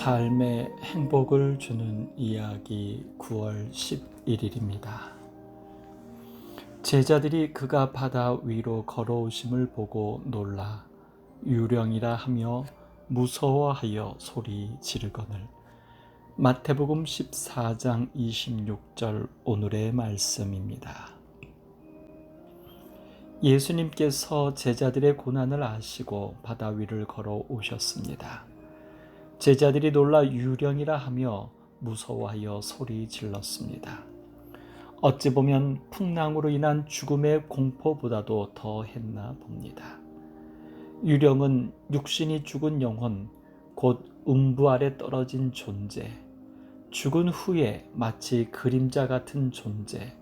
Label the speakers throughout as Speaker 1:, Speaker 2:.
Speaker 1: 삶의 행복을 주는 이야기 9월 11일입니다. 제자들이 그가 바다 위로 걸어오심을 보고 놀라 유령이라 하며 무서워하여 소리 지르거늘. 마태복음 14장 26절 오늘의 말씀입니다. 예수님께서 제자들의 고난을 아시고 바다 위를 걸어오셨습니다. 제자들이 놀라 유령이라 하며 무서워하여 소리 질렀습니다. 어찌 보면 풍랑으로 인한 죽음의 공포보다도 더 했나 봅니다. 유령은 육신이 죽은 영혼, 곧 음부 아래 떨어진 존재, 죽은 후에 마치 그림자 같은 존재,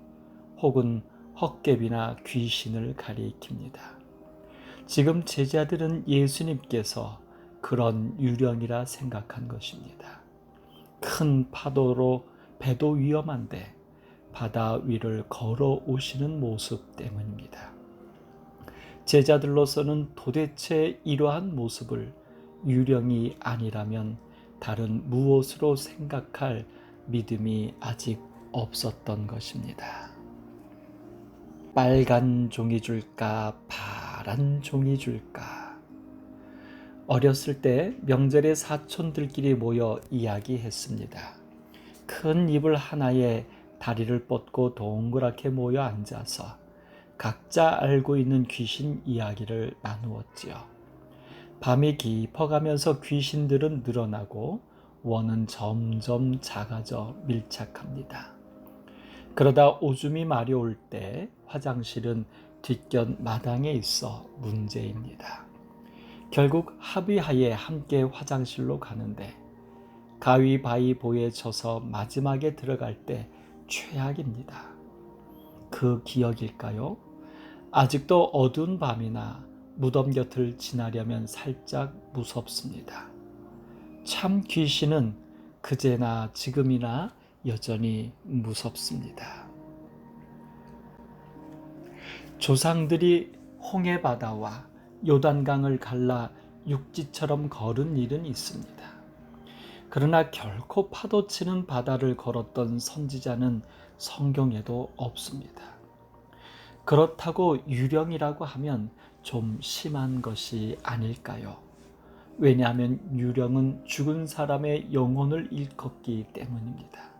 Speaker 1: 혹은 헛개비나 귀신을 가리킵니다. 지금 제자들은 예수님께서 그런 유령이라 생각한 것입니다. 큰 파도로 배도 위험한데 바다 위를 걸어오시는 모습 때문입니다. 제자들로서는 도대체 이러한 모습을 유령이 아니라면 다른 무엇으로 생각할 믿음이 아직 없었던 것입니다. 빨간 종이 줄까, 파란 종이 줄까? 어렸을 때 명절에 사촌들끼리 모여 이야기했습니다. 큰 이불 하나에 다리를 뻗고 동그랗게 모여 앉아서 각자 알고 있는 귀신 이야기를 나누었지요. 밤이 깊어가면서 귀신들은 늘어나고 원은 점점 작아져 밀착합니다. 그러다 오줌이 마려울 때 화장실은 뒷견 마당에 있어 문제입니다. 결국 합의하에 함께 화장실로 가는데 가위바위보에 져서 마지막에 들어갈 때 최악입니다. 그 기억일까요? 아직도 어두운 밤이나 무덤 곁을 지나려면 살짝 무섭습니다. 참 귀신은 그제나 지금이나 여전히 무섭습니다. 조상들이 홍해바다와 요단강을 갈라 육지처럼 걸은 일은 있습니다. 그러나 결코 파도치는 바다를 걸었던 선지자는 성경에도 없습니다. 그렇다고 유령이라고 하면 좀 심한 것이 아닐까요? 왜냐하면 유령은 죽은 사람의 영혼을 일컫기 때문입니다.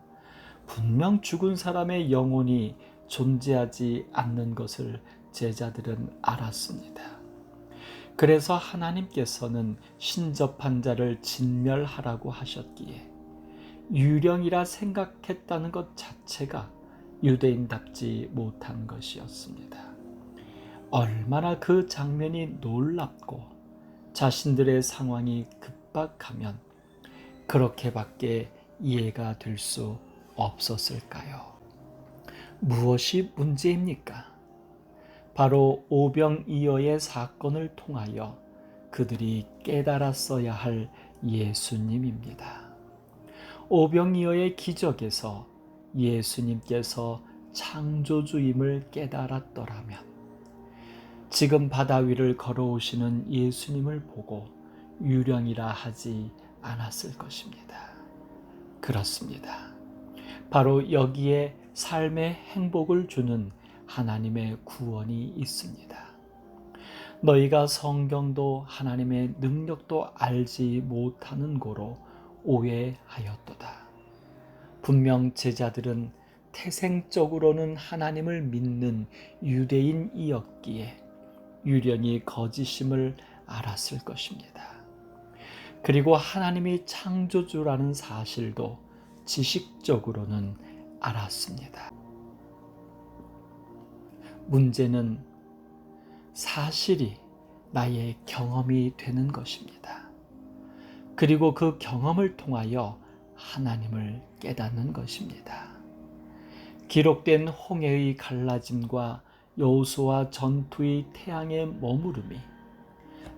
Speaker 1: 분명 죽은 사람의 영혼이 존재하지 않는 것을 제자들은 알았습니다. 그래서 하나님께서는 신접한 자를 진멸하라고 하셨기에 유령이라 생각했다는 것 자체가 유대인답지 못한 것이었습니다. 얼마나 그 장면이 놀랍고 자신들의 상황이 급박하면 그렇게밖에 이해가 될 수 없었을까요? 무엇이 문제입니까? 바로 오병이어의 사건을 통하여 그들이 깨달았어야 할 예수님입니다. 오병이어의 기적에서 예수님께서 창조주임을 깨달았더라면 지금 바다 위를 걸어오시는 예수님을 보고 유령이라 하지 않았을 것입니다. 그렇습니다. 바로 여기에 삶의 행복을 주는 하나님의 구원이 있습니다. 너희가 성경도 하나님의 능력도 알지 못하는 고로 오해하였도다. 분명 제자들은 태생적으로는 하나님을 믿는 유대인이었기에 유령이 거짓임을 알았을 것입니다. 그리고 하나님이 창조주라는 사실도 지식적으로는 알았습니다. 문제는 사실이 나의 경험이 되는 것입니다. 그리고 그 경험을 통하여 하나님을 깨닫는 것입니다. 기록된 홍해의 갈라짐과 여호수아 전투의 태양의 머무름이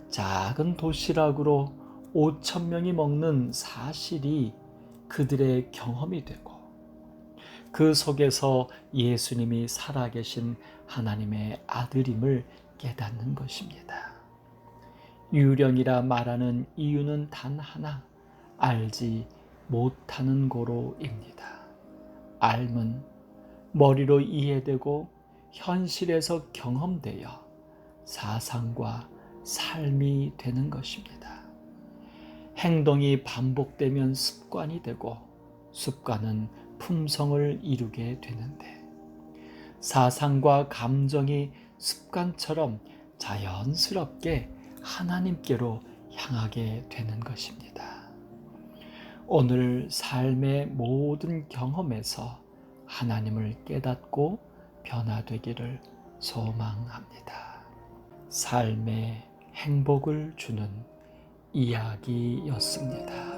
Speaker 1: 작은 도시락으로 5,000명이 먹는 사실이 그들의 경험이 되고 그 속에서 예수님이 살아계신 하나님의 아들임을 깨닫는 것입니다. 유령이라 말하는 이유는 단 하나, 알지 못하는 고로입니다. 알은 머리로 이해되고 현실에서 경험되어 사상과 삶이 되는 것입니다. 행동이 반복되면 습관이 되고 습관은 품성을 이루게 되는데 사상과 감정이 습관처럼 자연스럽게 하나님께로 향하게 되는 것입니다. 오늘 삶의 모든 경험에서 하나님을 깨닫고 변화되기를 소망합니다. 삶의 행복을 주는 이야기였습니다.